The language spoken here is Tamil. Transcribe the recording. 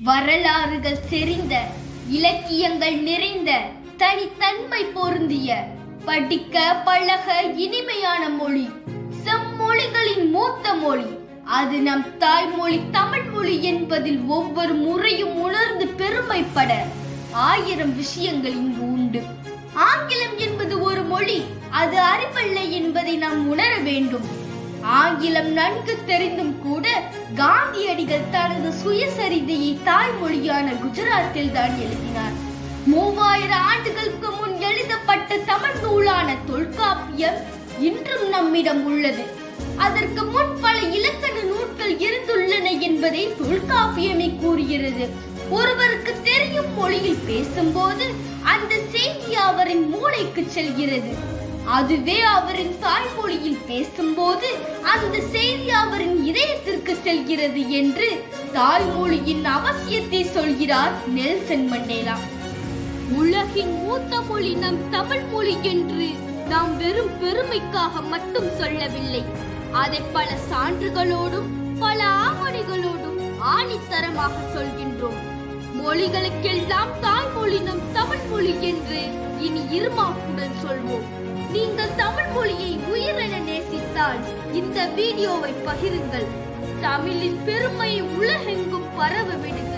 வரலாறுகள் செறிந்த, இலக்கியங்கள் நிறைந்த, தனித்தன்மை பொருந்திய, படிக்க பழக இனிமையான மொழி, செம்மொழிகளின் மூத்த மொழி. அது நம் தாய்மொழி தமிழ் மொழி என்பதில் ஒவ்வொரு முறையும் உணர்ந்து பெருமைப்பட 1000 விஷயங்கள் இங்கு உண்டு. ஆங்கிலம் என்பது ஒரு மொழி, அது அறிவல்ல என்பதை நாம் உணர வேண்டும். ஆங்கிலம் நன்கு தெரிந்தும் கூட காந்தியடிகள் தனது சுயசரிதையை தாய்மொழியான குஜராத்தில் தான் எழுதினார். 3000 ஆண்டுகளுக்கு முன் எழுதப்பட்ட தமிழ் நூலான தொல்காப்பியம் இன்றும் நம்மிடம் உள்ளது. அதற்கு முன் பல இலக்கண நூல்கள் இருந்துள்ளன என்பதை தொல்காப்பியமே கூறுகிறது. ஒருவருக்கு தெரியும் மொழியில் பேசும்போது அந்த செய்தி அவரின் மூளைக்கு செல்கிறது. அதுவே அவரின் தாய்மொழியில் பேசும்போது அந்த செய்தி அவரின் இதயத்திற்கு செல்கிறது என்று தாய்மொழியின் அவசியத்தை சொல்கிறார் நெல்சன் மண்டேலா. உலகின் மூத்த மொழி நம் தமிழ் மொழி என்று நாம் வெறும் பெருமைக்காக மட்டும் சொல்லவில்லை. அதை பல சான்றுகளோடும் பல ஆவணங்களோடும் ஆணித்தரமாக சொல்கின்றோம். மொழிகளுக்கெல்லாம் தாய்மொழி நம் தமிழ் மொழி என்று இனி இருமாப்புடன் சொல்வோம். நீங்கள் தமிழ் மொழியை உயிரென நேசித்தால் இந்த வீடியோவை பகிருங்கள். தமிழின் பெருமையை உலகெங்கும் பரவ விடுங்கள்.